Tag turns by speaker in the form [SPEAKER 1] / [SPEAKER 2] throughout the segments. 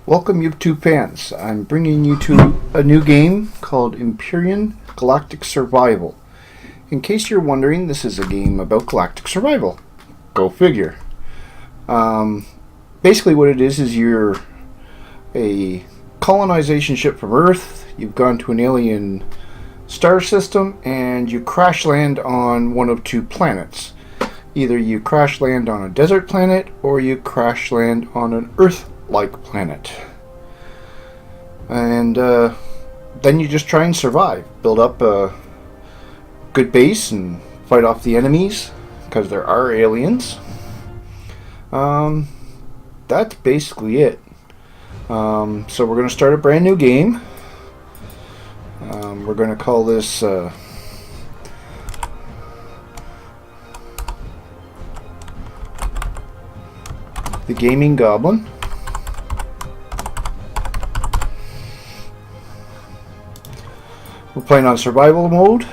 [SPEAKER 1] Welcome YouTube fans. I'm bringing you to a new game called Empyrean Galactic Survival. In case you're wondering, this is a game about galactic survival. Go figure. Basically what it is you're a colonization ship from Earth. You've gone to an alien star system and you crash land on one of two planets. Either you crash land on a desert planet or you crash land on an Earth-like planet. And then you just try and survive. Build up a good base and fight off the enemies, because there are aliens. That's basically it. So we're going to start a brand new game. We're going to call this the Gaming Goblin. We're playing on survival mode.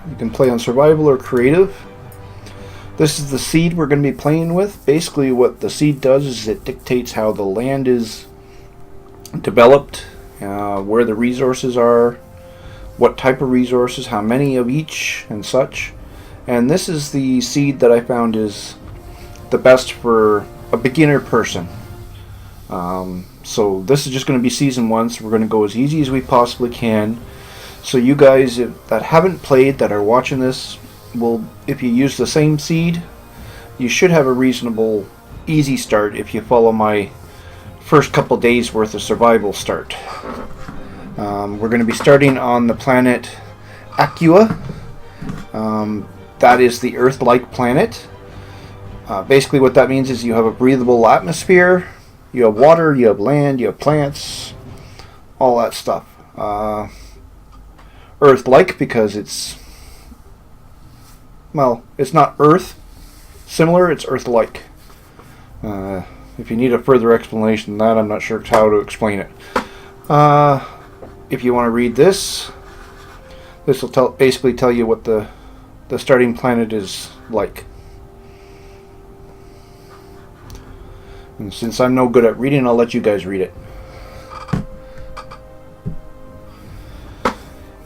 [SPEAKER 1] You can play on survival or creative. This is the seed we're going to be playing with. Basically what the seed does is it dictates how the land is developed, where the resources are, what type of resources, how many of each, and such. And this is the seed that I found is the best for a beginner person. So this is just going to be season 1, so we're going to go as easy as we possibly can. So you guys that haven't played, that are watching this, if you use the same seed, you should have a reasonable easy start if you follow my first couple days worth of survival start. We're going to be starting on the planet Aqua. That is the Earth-like planet. Basically what that means is you have a breathable atmosphere, you have water, you have land, you have plants, all that stuff. Earth-like because it's not Earth similar, it's Earth-like. If you need a further explanation than that, I'm not sure how to explain it. If you want to read this will basically tell you what the starting planet is like. And since I'm no good at reading, I'll let you guys read it.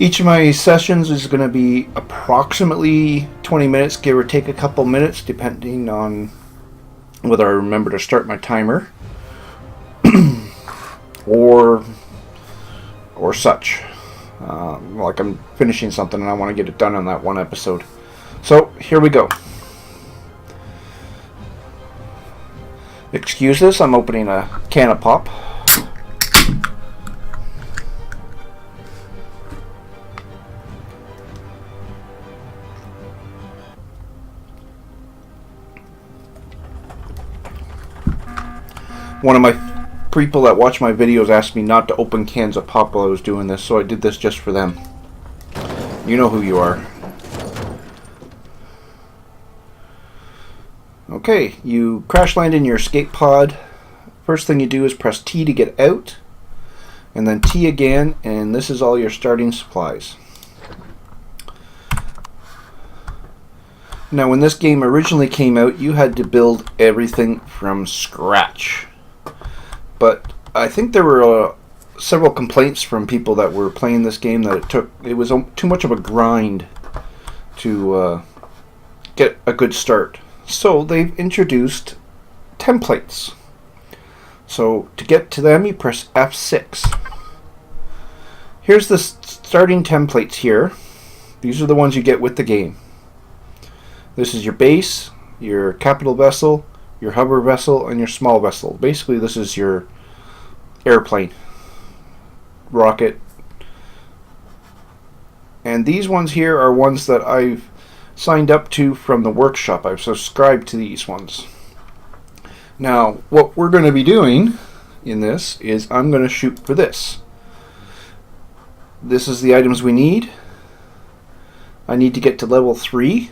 [SPEAKER 1] Each of my sessions is going to be approximately 20 minutes, give or take a couple minutes, depending on whether I remember to start my timer or such. Like I'm finishing something and I want to get it done on that one episode. So here we go. Excuse this, I'm opening a can of pop. One of my people that watch my videos asked me not to open cans of pop while I was doing this, so I did this just for them. You know who you are. Okay, you crash land in your escape pod. First thing you do is press T to get out, and then T again, and this is all your starting supplies. Now when this game originally came out, you had to build everything from scratch. But I think there were several complaints from people that were playing this game that it was too much of a grind to get a good start. So they've introduced templates. So to get to them, you press F6. Here's the starting templates here. These are the ones you get with the game. This is your base, your capital vessel, your hover vessel, and your small vessel. Basically this is your airplane, rocket. And these ones here are ones that I've signed up to from the workshop. I've subscribed to these ones. Now what we're going to be doing in this is I'm going to shoot for this. This is the items we need. I need to get to level 3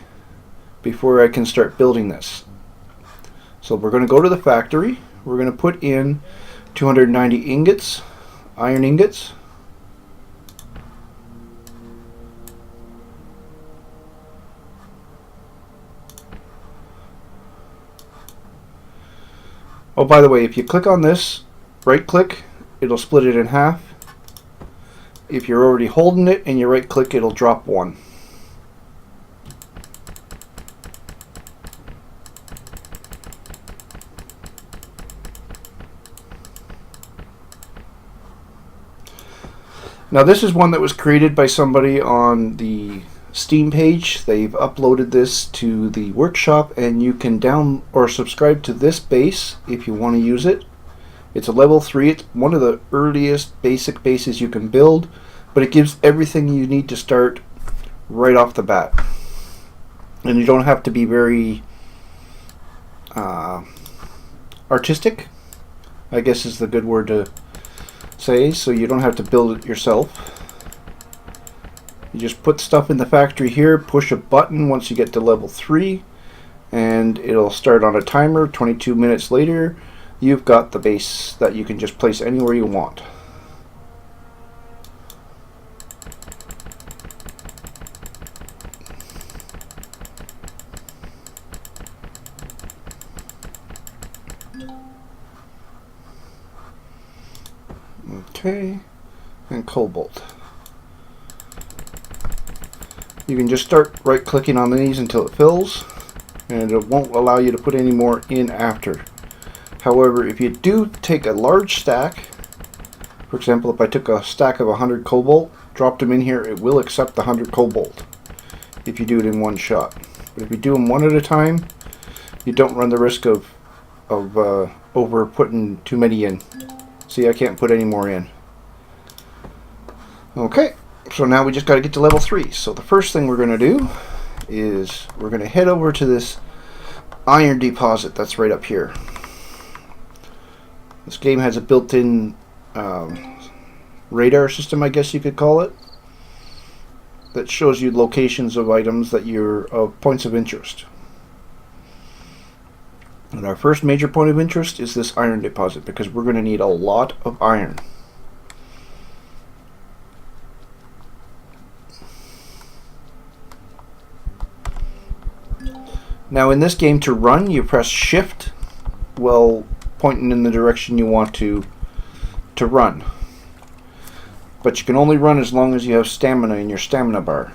[SPEAKER 1] before I can start building this. So we're going to go to the factory. We're going to put in 290 ingots, iron ingots. Oh, by the way, if you click on this, right click, it'll split it in half. If you're already holding it and you right click, it'll drop one. Now this is one that was created by somebody on the Steam page. They've uploaded this to the workshop, and you can down or subscribe to this base if you want to use it. It's a level 3. It's one of the earliest basic bases you can build, but it gives everything you need to start right off the bat. And you don't have to be very artistic, I guess is the good word to say, so you don't have to build it yourself. You just put stuff in the factory here, push a button once you get to level 3, and it'll start on a timer. 22 minutes later, you've got the base that you can just place anywhere you want. Okay, and cobalt. You can just start right clicking on these until it fills, and it won't allow you to put any more in after. However, if you do take a large stack, for example, if I took a stack of 100 cobalt, dropped them in here, it will accept the 100 cobalt if you do it in one shot. But if you do them one at a time, you don't run the risk of over putting too many in. See, I can't put any more in. Okay, so now we just got to get to level 3. So the first thing we're going to do is we're going to head over to this iron deposit that's right up here. This game has a built-in radar system, I guess you could call it, that shows you locations of items that you're of points of interest. And our first major point of interest is this iron deposit, because we're going to need a lot of iron. Now in this game, to run, you press shift while pointing in the direction you want to run. But you can only run as long as you have stamina in your stamina bar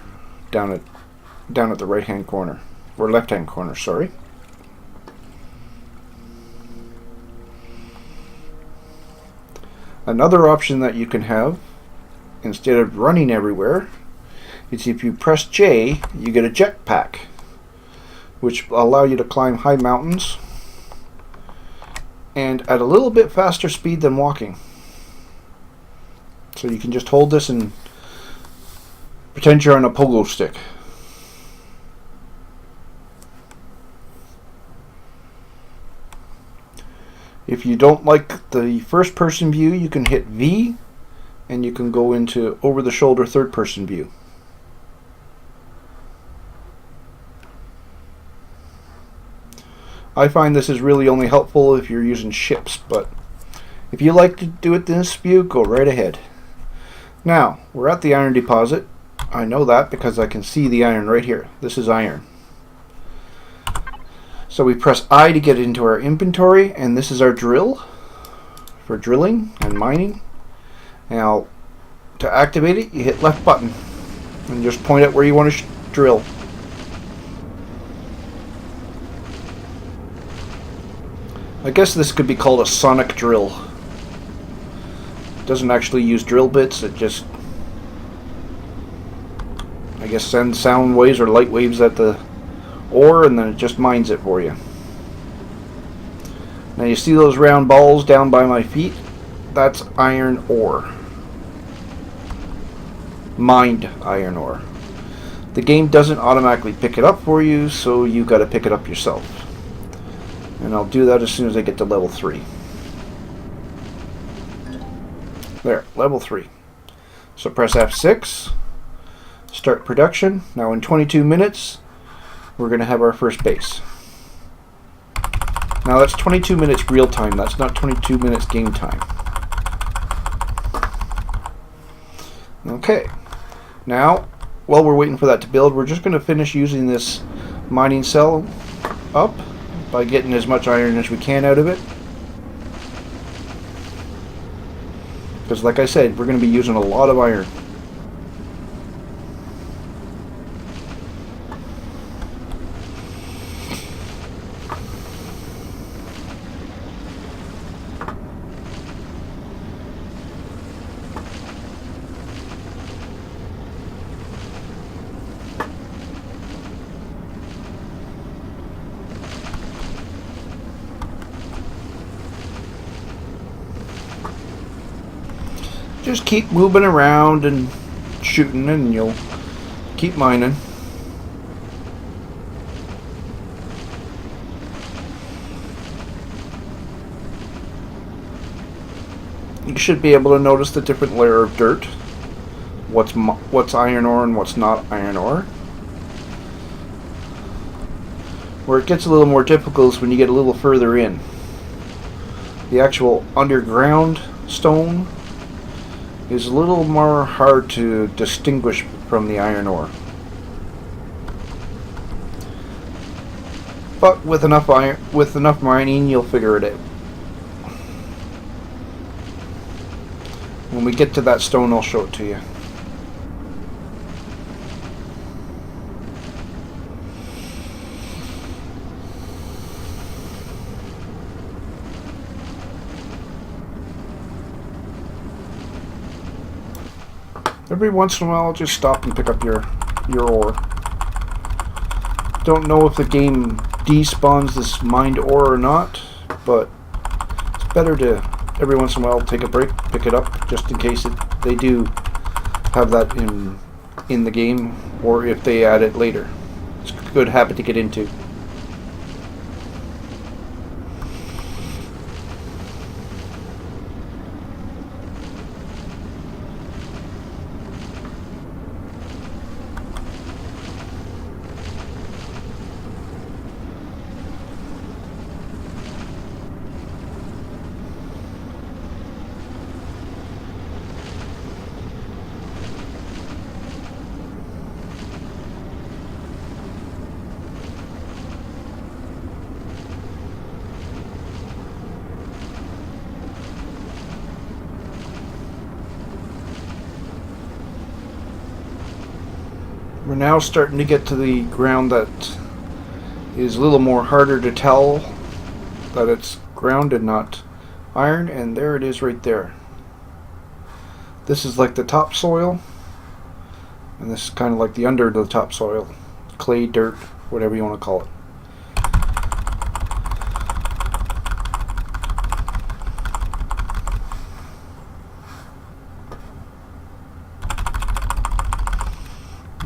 [SPEAKER 1] down at the right hand corner, or left hand corner, sorry. Another option that you can have, instead of running everywhere, is if you press J, you get a jetpack, which will allow you to climb high mountains and at a little bit faster speed than walking. So you can just hold this and pretend you're on a pogo stick. If you don't like the first person view, you can hit V and you can go into over the shoulder third person view. I find this is really only helpful if you're using ships, but if you like to do it in this view, go right ahead. Now, we're at the iron deposit. I know that because I can see the iron right here. This is iron. So we press I to get into our inventory, and this is our drill for drilling and mining. Now, to activate it, you hit left button and just point at where you want to drill. I guess this could be called a sonic drill. It doesn't actually use drill bits, it just, I guess, sends sound waves or light waves at the ore, and then it just mines it for you. Now you see those round balls down by my feet? That's iron ore. Mined iron ore. The game doesn't automatically pick it up for you, so you got to pick it up yourself. And I'll do that as soon as I get to level 3. There, level 3. So press F6, start production. Now in 22 minutes, we're going to have our first base. Now that's 22 minutes real time, that's not 22 minutes game time. Okay, now while we're waiting for that to build, we're just going to finish using this mining cell up by getting as much iron as we can out of it. Because like I said, we're going to be using a lot of iron. Just keep moving around and shooting and you'll keep mining. You should be able to notice the different layer of dirt. What's iron ore and what's not iron ore. Where it gets a little more difficult is when you get a little further in. The actual underground stone is a little more hard to distinguish from the iron ore. But with enough mining, you'll figure it out. When we get to that stone, I'll show it to you. Every once in a while, I'll just stop and pick up your ore. Don't know if the game despawns this mined ore or not, but it's better to every once in a while take a break, pick it up, just in case they do have that in the game, or if they add it later. It's a good habit to get into. We're now starting to get to the ground that is a little more harder to tell that it's ground and not iron, and there it is right there. This is like the topsoil, and this is kind of like the under the topsoil. Clay, dirt, whatever you want to call it.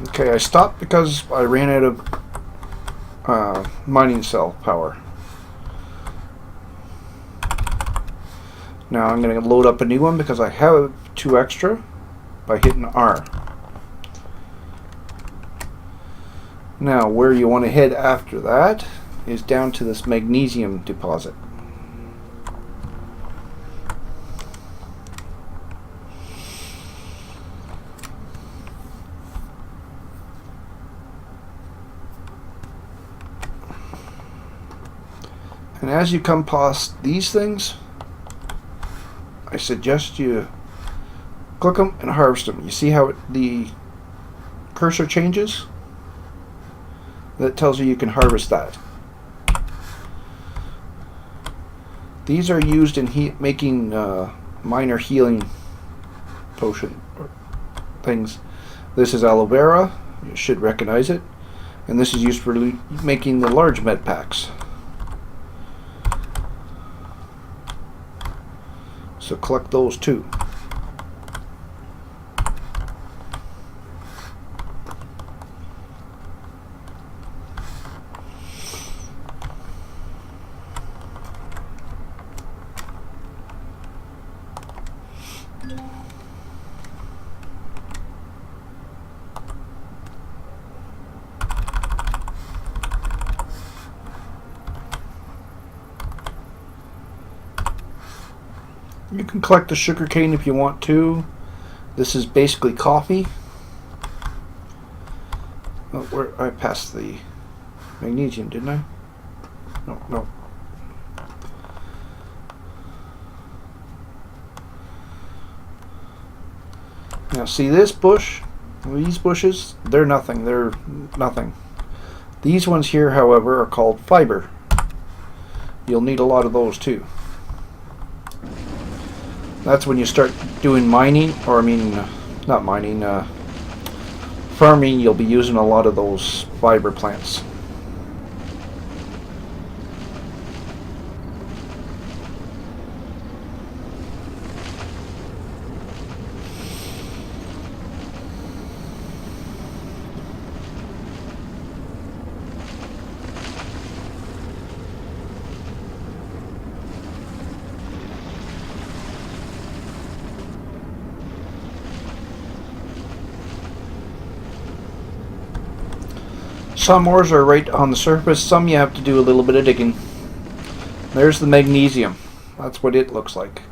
[SPEAKER 1] Okay, I stopped because I ran out of mining cell power. Now I'm going to load up a new one because I have 2 extra by hitting R. Now where you want to head after that is down to this magnesium deposit. And as you come past these things, I suggest you click them and harvest them. You see how the cursor changes? That tells you can harvest that. These are used in making minor healing potion things. This is aloe vera. You should recognize it. And this is used for making the large med packs. So collect those too. You can collect the sugar cane if you want to. This is basically coffee. Oh, where I passed the magnesium, didn't I? No. Now see this bush, these bushes, they're nothing. They're nothing. These ones here, however, are called fiber. You'll need a lot of those too. That's when you start doing mining, or I mean, not mining, farming. You'll be using a lot of those fiber plants. Some ores are right on the surface, some you have to do a little bit of digging. There's the magnesium. That's what it looks like.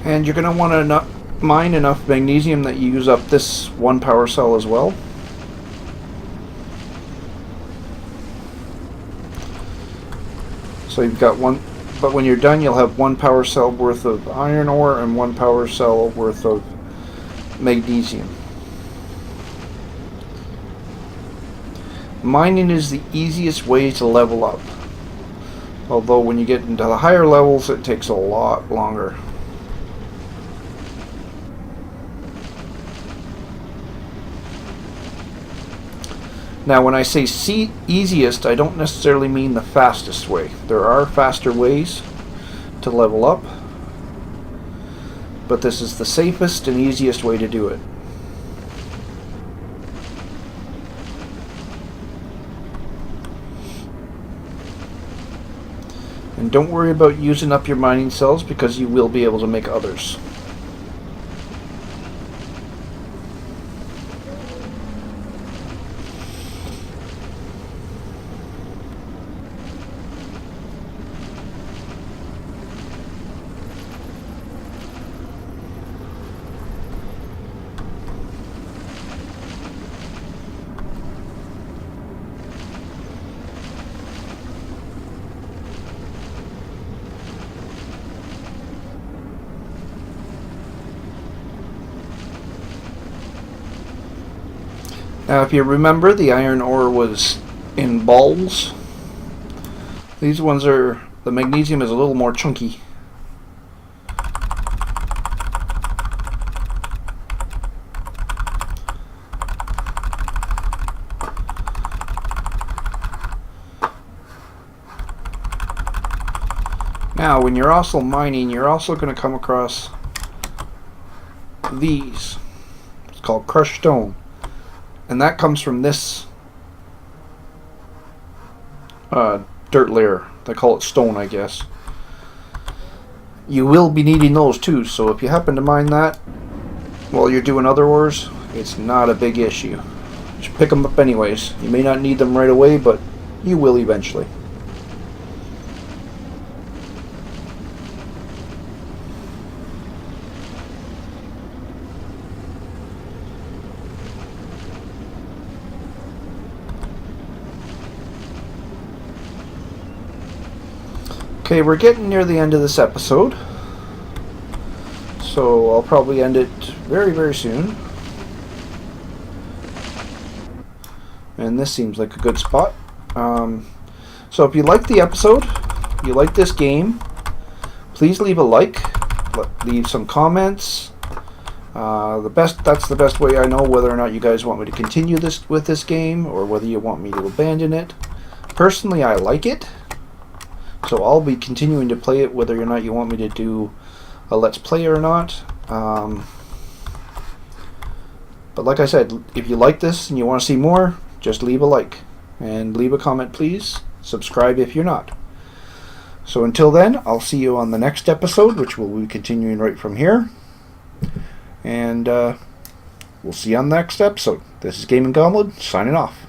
[SPEAKER 1] And you're going to want to mine enough magnesium that you use up this one power cell as well. So you've got one, but when you're done you'll have one power cell worth of iron ore and one power cell worth of magnesium. Mining is the easiest way to level up, although when you get into the higher levels it takes a lot longer. Now when I say easiest, I don't necessarily mean the fastest way. There are faster ways to level up, but this is the safest and easiest way to do it. And don't worry about using up your mining cells, because you will be able to make others. Now if you remember, the iron ore was in balls. These ones are, the magnesium is a little more chunky. Now when you're also mining, you're also going to come across these. It's called crushed stone. And that comes from this dirt layer. They call it stone, I guess. You will be needing those too, so if you happen to mine that while you're doing other ores, it's not a big issue. Just pick them up anyways. You may not need them right away, but you will eventually. Okay, we're getting near the end of this episode, so I'll probably end it very, very soon. And this seems like a good spot. So if you like the episode, you like this game, please leave a like, leave some comments. That's the best way I know whether or not you guys want me to continue with this game, or whether you want me to abandon it. Personally, I like it. So I'll be continuing to play it whether or not you want me to do a Let's Play or not. But like I said, if you like this and you want to see more, just leave a like. And leave a comment, please. Subscribe if you're not. So until then, I'll see you on the next episode, which will be continuing right from here. And we'll see you on the next episode. This is Goblin, signing off.